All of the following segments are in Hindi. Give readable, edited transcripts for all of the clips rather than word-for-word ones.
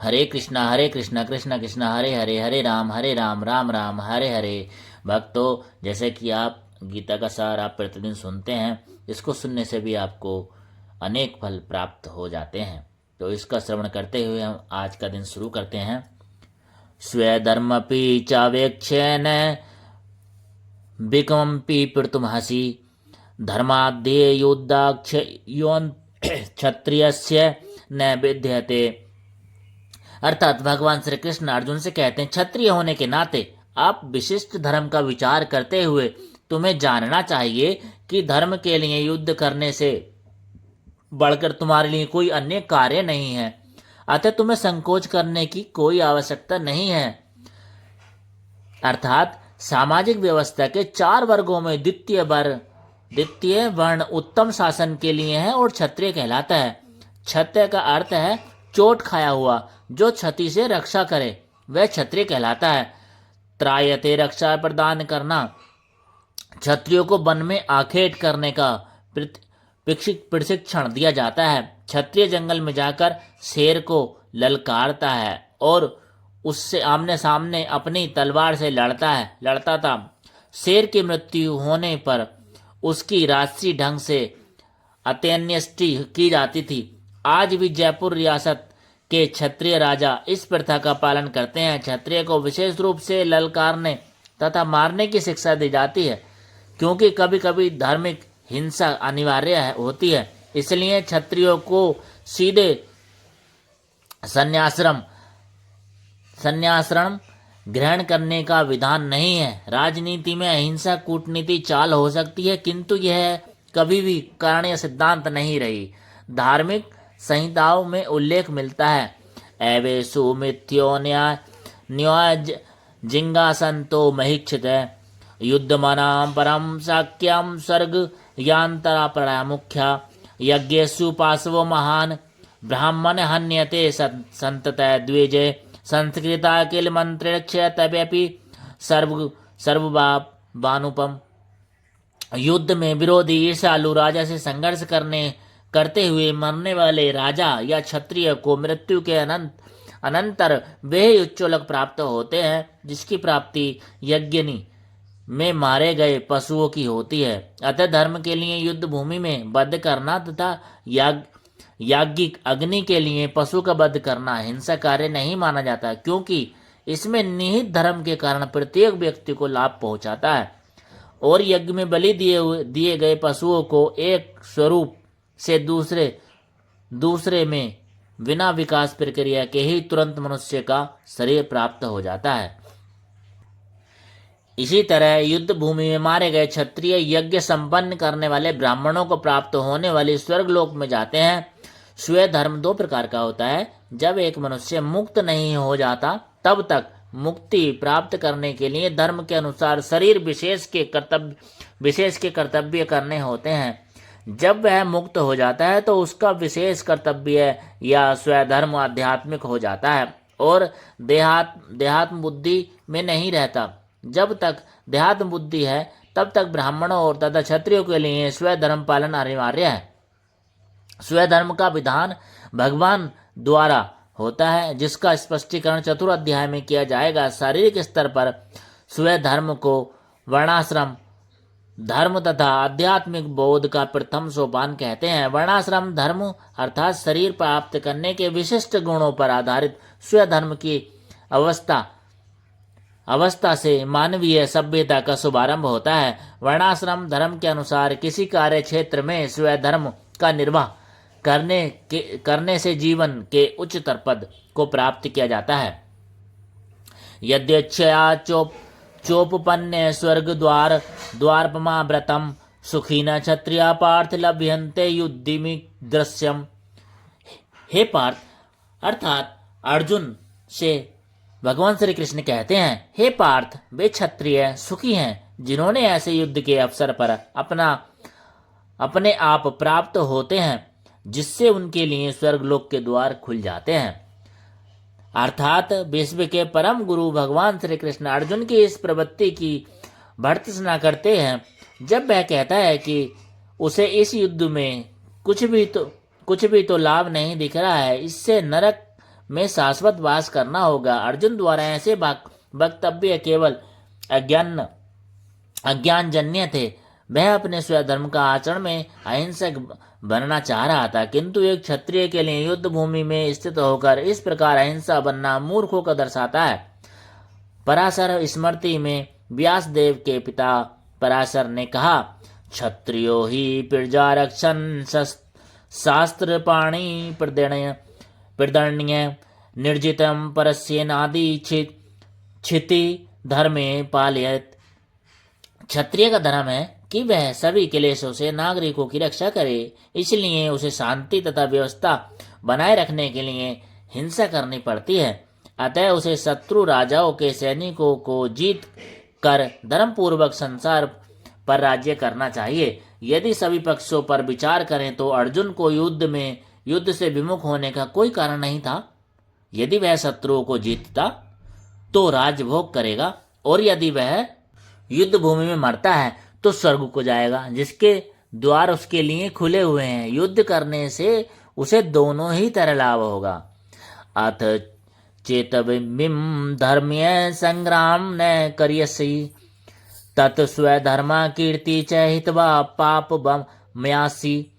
हरे कृष्णा कृष्ण कृष्ण हरे हरे, हरे राम राम राम हरे हरे। भक्तों, जैसे कि आप गीता का सार आप प्रतिदिन सुनते हैं, इसको सुनने से भी आपको अनेक फल प्राप्त हो जाते हैं। तो इसका श्रवण करते हुए हम आज का दिन शुरू करते हैं। स्वेधर्मपि चावेक्षेन विकमपि पीड़ितुमहसि धर्माद्ये युद्धाक्ष योन क्षत्रियस्य न विद्यते। अर्थात भगवान श्री कृष्ण अर्जुन से कहते हैं, क्षत्रिय होने के नाते आप विशिष्ट धर्म का विचार करते हुए तुम्हें जानना चाहिए कि धर्म के लिए युद्ध करने से बढ़कर तुम्हारे लिए कोई अन्य कार्य नहीं है। अतः तुम्हें संकोच करने की कोई आवश्यकता नहीं है। अर्थात सामाजिक व्यवस्था के 4 वर्गों में द्वितीय वर्ण उत्तम शासन के लिए है और क्षत्रिय कहलाता है। क्षत्रिय का अर्थ है चोट खाया हुआ, जो क्षति से रक्षा करे, वह क्षत्रिय कहलाता है। त्रायते रक्षा प्रदान करना, क्षत्रियों को वन में आखेट करने का प्रशिक्षण दिया जाता है। क्षत्रिय जंगल में जाकर शेर को ललकारता है और उससे आमने सामने अपनी तलवार से लड़ता था। शेर की मृत्यु होने पर उसकी राजसी ढंग से अंत्येष्टि की जाती थी। आज भी जयपुर रियासत के क्षत्रिय राजा इस प्रथा का पालन करते हैं। क्षत्रिय को विशेष रूप से ललकारने तथा मारने की शिक्षा दी जाती है, क्योंकि कभी कभी धार्मिक हिंसा अनिवार्य होती है। इसलिए क्षत्रियों को सीधे संन्यासरम ग्रहण करने का विधान नहीं है। राजनीति में अहिंसा कूटनीति चाल हो सकती है, किंतु यह कभी भी कारणीय सिद्धांत नहीं रही। धार्मिक संहिताओं में उल्लेख मिलता है, एवेषु मिथ्यो न्याय जिंगासंतो महिक्षित युद्धमनां परम साक्यम स्वर्ग यांतरा प्रलय मुख्या यज्ञेषु पाशवो महान ब्राह्मण हन्यते संततः द्विजे संस्कृता किल मंत्रेक्ष तव्यपि सर्वबानुपम। युद्ध में विरोधी ईर्ष्यालु राजा से संघर्ष करते हुए मरने वाले राजा या क्षत्रिय को मृत्यु के अनंतर वे उच्चोलक प्राप्त होते हैं, जिसकी प्राप्ति यज्ञनी में मारे गए पशुओं की होती है। अतः धर्म के लिए युद्ध भूमि में वध करना तथा याज्ञिक अग्नि के लिए पशु का वध करना हिंसा कार्य नहीं माना जाता, क्योंकि इसमें निहित धर्म के कारण प्रत्येक व्यक्ति को लाभ पहुंचाता है। और यज्ञ में बलि दिए गए पशुओं को एक स्वरूप से दूसरे में बिना विकास प्रक्रिया के ही तुरंत मनुष्य का शरीर प्राप्त हो जाता है। इसी तरह युद्ध भूमि में मारे गए क्षत्रिय यज्ञ संपन्न करने वाले ब्राह्मणों को प्राप्त होने वाले स्वर्गलोक में जाते हैं। स्व धर्म 2 प्रकार का होता है। जब एक मनुष्य मुक्त नहीं हो जाता, तब तक मुक्ति प्राप्त करने के लिए धर्म के अनुसार शरीर विशेष के कर्तव्य करने होते हैं। जब वह मुक्त हो जाता है तो उसका विशेष कर्तव्य या स्वधर्म आध्यात्मिक हो जाता है और देहात्म बुद्धि में नहीं रहता। जब तक देहात्म बुद्धि है, तब तक ब्राह्मणों और तथा क्षत्रियों के लिए स्वधर्म पालन अनिवार्य है। स्वधर्म का विधान भगवान द्वारा होता है, जिसका स्पष्टीकरण चतुर्थ अध्याय में किया जाएगा। शारीरिक स्तर पर स्वधर्म को वर्णाश्रम धर्म तथा आध्यात्मिक बोध का प्रथम सोपान कहते हैं। वर्णाश्रम धर्म अर्थात शरीर प्राप्त करने के विशिष्ट गुणों पर आधारित स्वधर्म की अवस्था से मानवीय सभ्यता का शुभारंभ होता है। वर्णाश्रम धर्म के अनुसार किसी कार्य क्षेत्र में स्वधर्म का निर्वाह करने से जीवन के उच्चतर पद को प्राप्त किया जाता है। यद्यच्छया चोपपन्ने स्वर्ग द्वारपमा व्रतम सुखीन क्षत्रिया पार्थ लभ्यन्ते युद्धिमि दृश्यम। हे पार्थ, अर्थात अर्जुन से भगवान श्री कृष्ण कहते हैं, हे पार्थ, वे क्षत्रिय सुखी हैं जिन्होंने ऐसे युद्ध के अवसर पर अपने आप प्राप्त होते हैं, जिससे उनके लिए स्वर्गलोक के द्वार खुल जाते हैं। अर्थात विश्व के परम गुरु भगवान श्री कृष्ण अर्जुन की इस प्रवृत्ति की भर्त्सना करते हैं। जब वह कहता है कि उसे इस युद्ध में कुछ भी तो लाभ नहीं दिख रहा है, इससे नरक में शाश्वत वास करना होगा। अर्जुन द्वारा ऐसे वक्तव्य केवल अज्ञानजन्य थे। वह अपने स्वधर्म का आचरण में अहिंसक बनना चाह रहा था, किंतु एक क्षत्रिय के लिए युद्ध भूमि में स्थित होकर इस प्रकार अहिंसा बनना मूर्खों का दर्शाता है। पराशर स्मृति में व्यासदेव के पिता पराशर ने कहा, क्षत्रियो ही प्रजा रक्षण शास्त्र पाणी प्रदण्य निर्जितम परस्येनादि क्षिति धर्मे पालयत। क्षत्रिय का धर्म है कि वह सभी क्लेशों से नागरिकों की रक्षा करे, इसलिए उसे शांति तथा व्यवस्था बनाए रखने के लिए हिंसा करनी पड़ती है। अतः उसे शत्रु राजाओं के सैनिकों को जीत कर धर्मपूर्वक संसार पर राज्य करना चाहिए। यदि सभी पक्षों पर विचार करें तो अर्जुन को युद्ध से विमुख होने का कोई कारण नहीं था। यदि वह शत्रुओं को जीतता तो राजभोग करेगा, और यदि वह युद्ध भूमि में मरता है तो स्वर्ग को जाएगा, जिसके द्वार उसके लिए खुले हुए हैं। युद्ध करने से उसे दोनों ही तरह लाभ होगा। अथ चेतविम धर्म्य संग्राम न करियसि तत् स्वधर्मा कीर्ति च हित्वा पाप मयासी।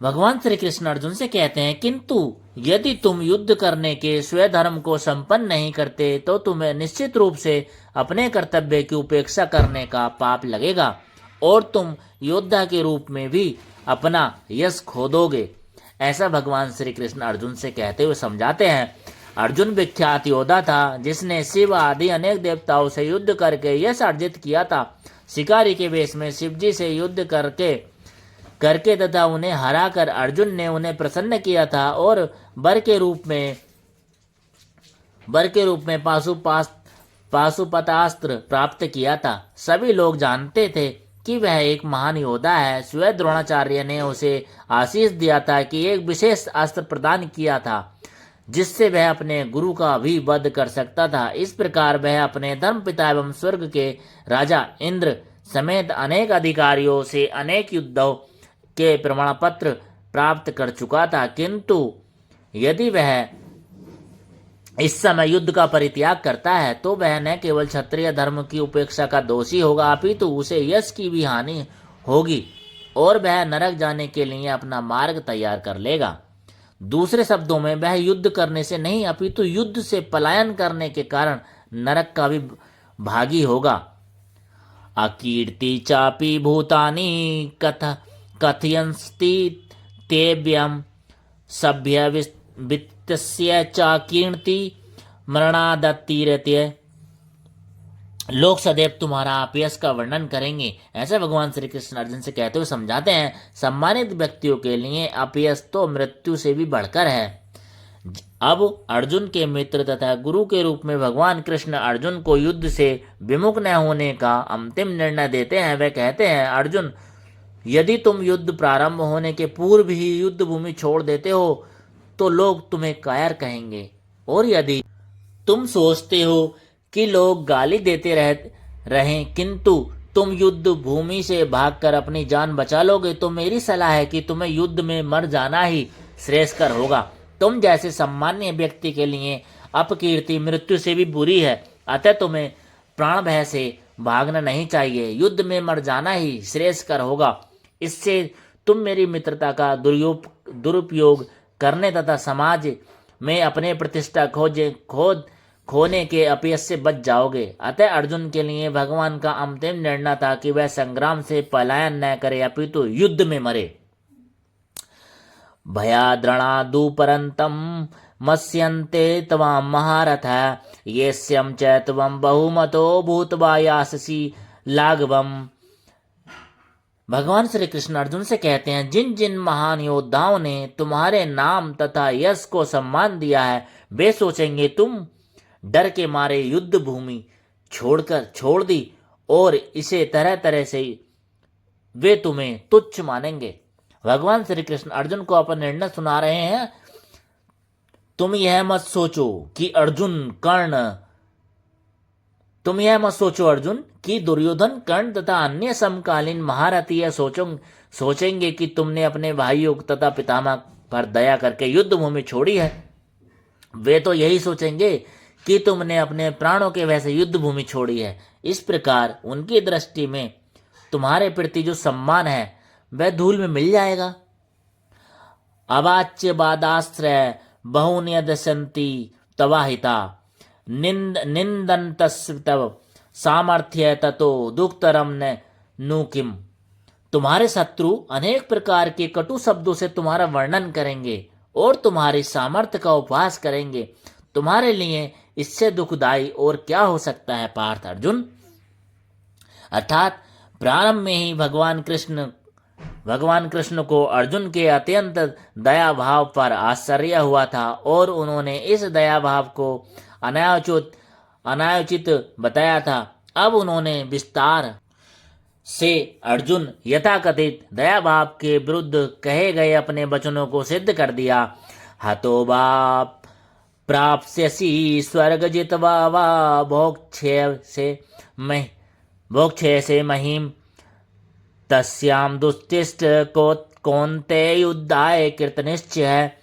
भगवान श्री कृष्ण अर्जुन से कहते हैं, किंतु यदि तुम युद्ध करने के स्वधर्म को संपन्न नहीं करते तो तुम्हें निश्चित रूप से अपने कर्तव्य की उपेक्षा करने का पाप लगेगा, और तुम योद्धा के रूप में भी अपना यश खो दोगे। ऐसा भगवान श्री कृष्ण अर्जुन से कहते हुए समझाते हैं। अर्जुन विख्यात योद्धा था, जिसने शिव आदि अनेक देवताओं से युद्ध करके यश अर्जित किया था। शिकारी के वेश में शिव जी से युद्ध करके तथा उन्हें हराकर अर्जुन ने उन्हें प्रसन्न किया था, और वर के रूप में पाशुपतास्त्र प्राप्त किया था। सभी लोग जानते थे कि वह एक महान योद्धा है। स्वयं द्रोणाचार्य ने उसे आशीष दिया था कि एक विशेष अस्त्र प्रदान किया था, जिससे वह अपने गुरु का भी वध कर सकता था। इस प्रकार वह अपने धर्मपिता एवं स्वर्ग के राजा इंद्र समेत अनेक अधिकारियों से अनेक युद्धों के प्रमाण पत्र प्राप्त कर चुका था, किंतु यदि वह इस समय युद्ध का परित्याग करता है तो वह न केवल क्षत्रिय धर्म की उपेक्षा का दोषी होगा, अपितु उसे यश की भी हानि होगी, और वह नरक जाने के लिए अपना मार्ग तैयार कर लेगा। दूसरे शब्दों में, वह युद्ध करने से नहीं अपितु युद्ध से पलायन करने के कारण नरक का भी भागी होगा। अकीर्ति चापि भूतानि कथयन्ति तेभ्यं सभ्य वित्तस्य च कीर्ति मरणादतिरत्य। लोग सदैव तुम्हारा अपयश का वर्णन करेंगे। ऐसा भगवान श्री कृष्ण अर्जुन से कहते हुए समझाते हैं। सम्मानित व्यक्तियों के लिए अपयश तो मृत्यु से भी बढ़कर है। अब अर्जुन के मित्र तथा गुरु के रूप में भगवान कृष्ण अर्जुन को युद्ध से विमुख न होने का अंतिम निर्णय देते हैं। वे कहते हैं, अर्जुन, यदि तुम युद्ध प्रारंभ होने के पूर्व ही युद्ध भूमि छोड़ देते हो तो लोग तुम्हें कायर कहेंगे, और यदि तुम सोचते हो कि लोग गाली देते रहें किंतु तुम युद्ध भूमि से भागकर अपनी जान बचा लोगे, तो मेरी सलाह है कि तुम्हें युद्ध में मर जाना ही श्रेयस्कर होगा। तुम जैसे सामान्य व्यक्ति के लिए अपकीर्ति मृत्यु से भी बुरी है, अतः तुम्हें प्राण भय से भागना नहीं चाहिए। युद्ध में मर जाना ही श्रेयस्कर होगा। इससे तुम मेरी मित्रता का दुरुपयोग करने तथा समाज में अपने प्रतिष्ठा खोने के अपयश से बच जाओगे। अतः अर्जुन के लिए भगवान का अंतिम निर्णय था कि वह संग्राम से पलायन न करे अपितु युद्ध में मरे। भयाद्रणादुपरंतम मत्स्यन्ते त्वां महारथ येष्यं च त्वं बहुमतो भूत्वा यास्यसि लाघवम्। भगवान श्री कृष्ण अर्जुन से कहते हैं, जिन जिन महान योद्धाओं ने तुम्हारे नाम तथा यश को सम्मान दिया है, वे सोचेंगे तुम डर के मारे युद्ध भूमि छोड़ दी, और इसे तरह तरह से वे तुम्हें तुच्छ मानेंगे। भगवान श्री कृष्ण अर्जुन को अपना निर्णय सुना रहे हैं। तुम यह मत सोचो अर्जुन कि दुर्योधन, कर्ण तथा अन्य समकालीन महारथी यह सोचेंगे कि तुमने अपने भाइयों तथा पितामह पर दया करके युद्ध भूमि छोड़ी है। वे तो यही सोचेंगे कि तुमने अपने प्राणों के वैसे युद्ध भूमि छोड़ी है। इस प्रकार उनकी दृष्टि में तुम्हारे प्रति जो सम्मान है वह धूल में मिल जाएगा। अवाच्य बादाश्रय बहुन्यदसन्ति तवाहिता निंदन्तस्व तव सामर्थ्य ततो दुक्तरम न नु किम। तुम्हारे शत्रु अनेक प्रकार के कटु शब्दों से तुम्हारा वर्णन करेंगे और तुम्हारी सामर्थ्य का उपहास करेंगे। तुम्हारे लिए इससे दुखदाई और क्या हो सकता है पार्थ अर्जुन। अर्थात प्रारंभ में ही भगवान कृष्ण को अर्जुन के अत्यंत दया भाव पर आश्चर्य हुआ था और उन्होंने इस दया भाव को अनायोचित बताया था। अब उन्होंने विस्तार से अर्जुन यथाकथित दया भाव के विरुद्ध कहे गए अपने वचनों को सिद्ध कर दिया। हतो बाप प्राप्स्यसि स्वर्ग जित्वा वा भोक्षय से महीम तस्याम दुस्तिष्ठ कौन्तेय युद्धाय कृतनिश्चय है।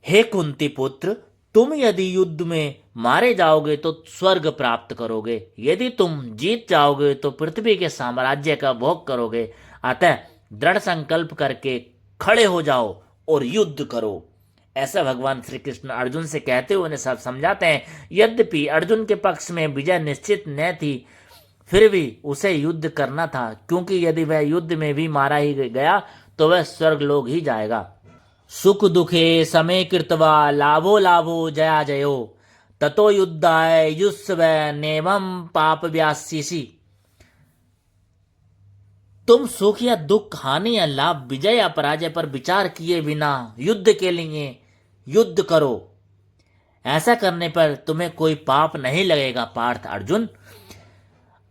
हे कुंती पुत्र, तुम यदि युद्ध में मारे जाओगे तो स्वर्ग प्राप्त करोगे, यदि तुम जीत जाओगे तो पृथ्वी के साम्राज्य का भोग करोगे। अतः दृढ़ संकल्प करके खड़े हो जाओ और युद्ध करो। ऐसा भगवान श्री कृष्ण अर्जुन से कहते हुए उन्हें सब समझाते हैं। यद्यपि अर्जुन के पक्ष में विजय निश्चित न थी, फिर भी उसे युद्ध करना था, क्योंकि यदि वह युद्ध में भी मारा ही गया तो वह स्वर्ग लोग ही जाएगा। सुख दुखे समे कृत्वा लाभो लाभो जया जयो ततो युद्धाय युस्व नेमं पाप व्यासीसी। तुम सुख या दुख, हानि या लाभ, विजय या पराजय पर विचार किए बिना युद्ध के लिए युद्ध करो। ऐसा करने पर तुम्हें कोई पाप नहीं लगेगा पार्थ अर्जुन।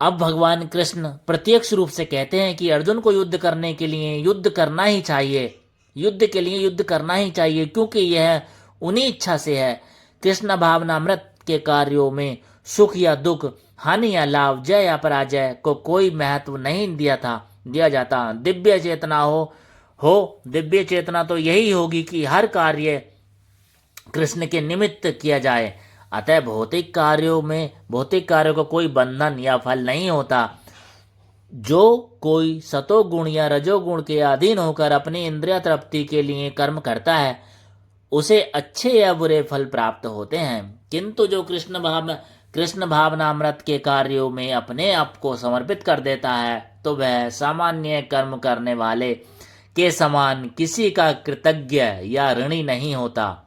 अब भगवान कृष्ण प्रत्यक्ष रूप से कहते हैं कि अर्जुन को युद्ध करने के लिए युद्ध करना ही चाहिए, युद्ध के लिए युद्ध करना ही चाहिए, क्योंकि यह उन्हीं इच्छा से है। कृष्ण भावनामृत के कार्यों में सुख या दुख, हानि या लाभ, जय या पराजय को कोई महत्व नहीं दिया जाता। दिव्य चेतना हो दिव्य चेतना तो यही होगी कि हर कार्य कृष्ण के निमित्त किया जाए। अतः भौतिक कार्यों को कोई बंधन या फल नहीं होता। जो कोई सतोगुण या रजोगुण के अधीन होकर अपनी इंद्रिय तृप्ति के लिए कर्म करता है उसे अच्छे या बुरे फल प्राप्त होते हैं, किंतु जो कृष्ण भावनामृत के कार्यों में अपने आप को समर्पित कर देता है तो वह सामान्य कर्म करने वाले के समान किसी का कृतज्ञ या ऋणी नहीं होता।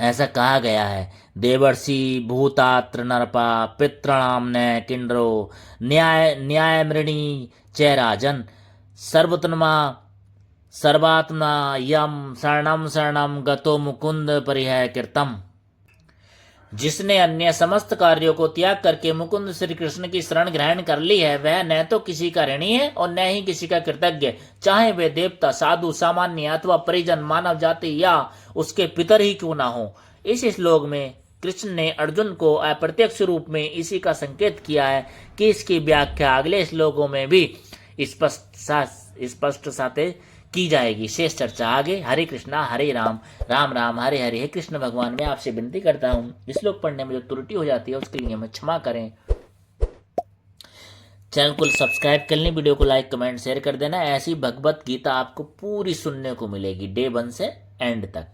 ऐसा कहा गया है। देवर्षि भूतात्र नरपा पितृणाम न किन्नरो न्यायमृणी च राजन सर्वात्मा यम शरणम गतो मुकुंद परिहय कृतम। जिसने अन्य समस्त कार्यों को त्याग करके मुकुंद श्री कृष्ण की शरण ग्रहण कर ली है वह न तो किसी का ऋणी है और न ही किसी का कृतज्ञ, चाहे वे देवता, साधु, सामान्य अथवा परिजन, मानव जाति या उसके पितर ही क्यों ना हो। इस श्लोक में कृष्ण ने अर्जुन को अप्रत्यक्ष रूप में इसी का संकेत किया है कि इसकी व्याख्या अगले श्लोकों में भी स्पष्ट साथे की जाएगी। शेष चर्चा आगे। हरे कृष्णा हरे राम, राम राम हरे हरे। हे कृष्ण भगवान, मैं आपसे विनती करता हूँ इस श्लोक पढ़ने में जो त्रुटि हो जाती है उसके लिए हमें क्षमा करें। चैनल को सब्सक्राइब कर लें, वीडियो को लाइक कमेंट शेयर कर देना। ऐसी भगवत गीता आपको पूरी सुनने को मिलेगी डे 1 से एंड तक।